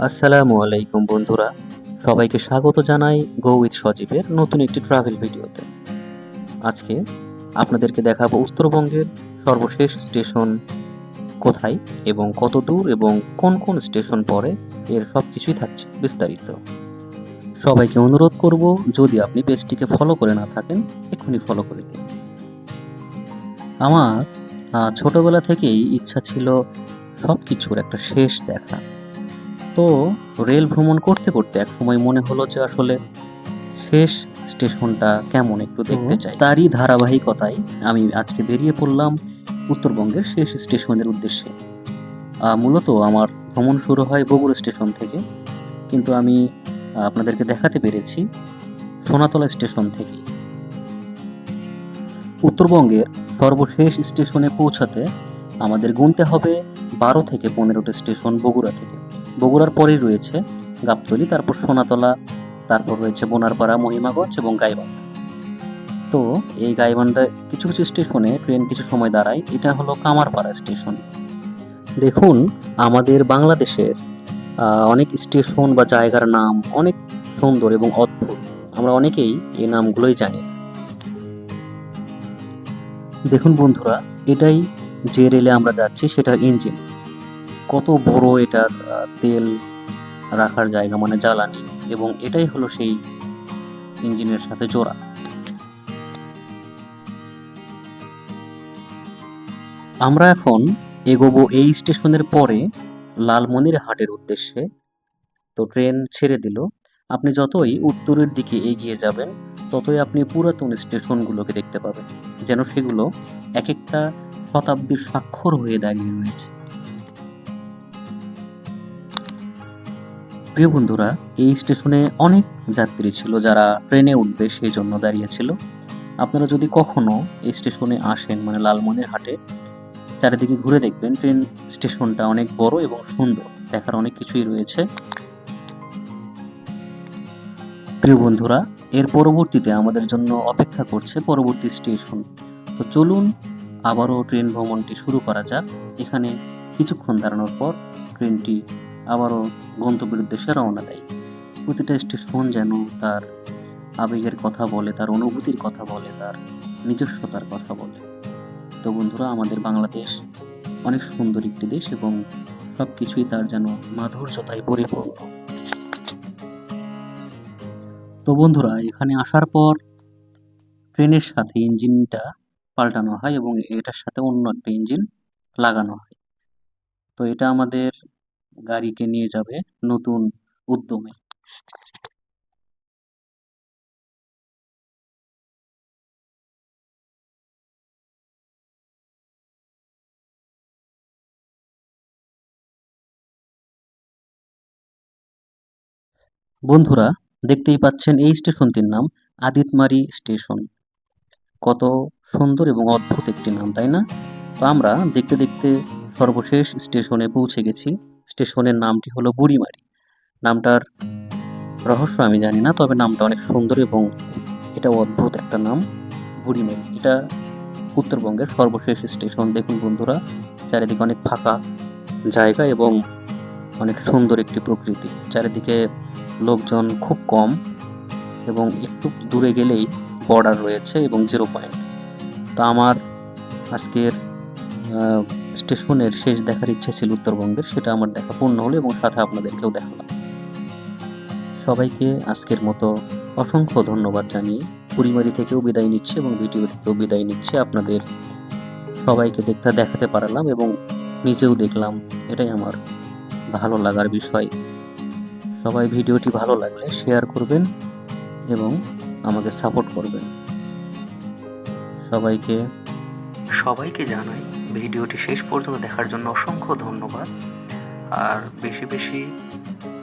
আসসালামু আলাইকুম বন্ধুরা, সবাইকে স্বাগত জানাই গো উইথ সজীবের নতুন একটি ট্রাভেল ভিডিওতে। আজকে আপনাদেরকে দেখাবো উত্তরবঙ্গের সর্বশেষ স্টেশন কোথায় এবং কত দূর এবং কোন কোন স্টেশন পরে, এর সব কিছুই থাকছে বিস্তারিত। সবাইকে অনুরোধ করব, যদি আপনি পেজটিকে ফলো করে না থাকেন এক্ষুনি ফলো করে দিন। আমার ছোটবেলা থেকেই ইচ্ছা ছিল সব কিছুর একটা শেষ দেখা। তো রেল ভ্রমণ করতে করতে এক সময় মনে হলো যে আসলে শেষ স্টেশনটা কেমন একটু দেখতে চাই। তারই ধারাবাহিকতায় আমি আজকে বেরিয়ে পড়লাম উত্তরবঙ্গের শেষ স্টেশনের উদ্দেশ্যে। মূলত আমার ভ্রমণ শুরু হয় বগুড়া স্টেশন থেকে, কিন্তু আমি আপনাদেরকে দেখাতে পেরেছি সোনাতলা স্টেশন থেকে। উত্তরবঙ্গের সর্বশেষ স্টেশনে পৌঁছাতে আমাদের গুনতে হবে 12 থেকে 15টি স্টেশন বগুড়া থেকে। বগুড়ার পরেই রয়েছে গাবতলী, তারপর সোনাতলা, তারপর রয়েছে বোনারপাড়া, মহিমাগঞ্জ এবং গাইবান্ধা। তো এই গাইবান্ধা কিছু কিছু স্টেশনে ট্রেন কিছু সময় দাঁড়ায়। এটা হলো কামারপাড়া স্টেশন। দেখুন, আমাদের বাংলাদেশের অনেক স্টেশন বা জায়গার নাম অনেক সুন্দর এবং অদ্ভুত। আমরা অনেকেই এই নামগুলোই জানি। দেখুন বন্ধুরা, এটাই যে রেলে আমরা যাচ্ছি সেটার ইঞ্জিন। কত বড় এটার তেল রাখার জায়গা, মানে জ্বালানি, এবং এটাই হলো সেই ইঞ্জিনের সাথে জোড়া। আমরা এখন এগোবো এই স্টেশনের পরে লালমনিরহাটের উদ্দেশ্যে। তো ট্রেন ছেড়ে দিল। আপনি যতই উত্তরের দিকে এগিয়ে যাবেন ততই আপনি পুরাতন স্টেশনগুলোকে দেখতে পাবেন, যেন সেগুলো এক একটা শতাব্দীর স্বাক্ষর হয়ে দাঁড়িয়ে রয়েছে। প্রিয় বন্ধুরা, এই স্টেশনে অনেক যাত্রী ছিল যারা ট্রেনে উঠবে সেই জন্য দাঁড়িয়েছিল। আপনারা যদি কখনো এই স্টেশনে আসেন, মানে লালমনিরহাটে, চারিদিকে ঘুরে দেখবেন ট্রেন স্টেশনটা অনেক বড় এবং সুন্দর, দেখার অনেক কিছুই রয়েছে। প্রিয় বন্ধুরা, এর পরবর্তীতে আমাদের জন্য অপেক্ষা করছে পরবর্তী স্টেশন। তো চলুন আবারও ট্রেন ভ্রমণটি শুরু করা যাক। এখানে কিছুক্ষণ দাঁড়ানোর পর ট্রেনটি আবারও গন্তব্যের উদ্দেশ্যে রওনা দেয়। প্রতিটা স্টেশন যেন তার আবেগের কথা বলে, তার অনুভূতির কথা বলে, তার নিজস্বতার কথা বলে। তো বন্ধুরা, আমাদের বাংলাদেশ অনেক সুন্দর একটি দেশ এবং সবকিছুই তার যেন মাধুর্যতায় পরিপূর্ণ। তো বন্ধুরা, এখানে আসার পর ট্রেনের সাথে ইঞ্জিনটা পাল্টানো হয় এবং এটার সাথে অন্য একটা ইঞ্জিন লাগানো হয়। তো এটা আমাদের গাড়িকে নিয়ে যাবে নতুন উদ্যমে। বন্ধুরা, দেখতেই পাচ্ছেন এই স্টেশনটির নাম আদিতমারি স্টেশন। কত সুন্দর এবং অদ্ভুত একটি নাম, তাই না? তো আমরা দেখতে দেখতে সর্বশেষ স্টেশনে পৌঁছে গেছি। স্টেশনের নামটি হলো বুড়িমারি। নামটার রহস্য আমি জানি না, তবে নামটা অনেক সুন্দর এবং এটা অদ্ভুত একটা নাম, বুড়িমারি। এটা উত্তরবঙ্গের সর্বশেষ স্টেশন। দেখুন বন্ধুরা, চারিদিকে অনেক ফাঁকা জায়গা এবং অনেক সুন্দর একটি প্রকৃতি। চারিদিকে লোকজন খুব কম এবং একটু দূরে গেলেই বর্ডার রয়েছে এবং জিরো পয়েন্ট। তো আমার আজকের স্টেশনের শেষ দেখার ইচ্ছে ছিল উত্তরবঙ্গের, সেটা আমার দেখা পূর্ণ হলো এবং সাথে আপনাদেরকেও দেখালাম। সবাইকে আজকের মতো অসংখ্য ধন্যবাদ জানিয়ে পরিবারি থেকেও বিদায় নিচ্ছি এবং ভিডিও থেকেও বিদায় নিচ্ছি। আপনাদের সবাইকে দেখাতে পারলাম এবং নিজেও দেখলাম, এটাই আমার ভালো লাগার বিষয়। সবাই ভিডিওটি ভালো লাগলে শেয়ার করবেন এবং আমাকে সাপোর্ট করবেন। সবাইকে সবাইকে জানাই ভিডিওটি শেষ পর্যন্ত দেখার জন্য অসংখ্য ধন্যবাদ। আর বেশি বেশি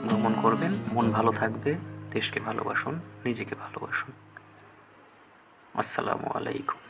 ভ্রমণ করবেন, মন ভালো থাকবে, দেশকে ভালোবাসুন, নিজেকে ভালোবাসুন। আসসালামু আলাইকুম।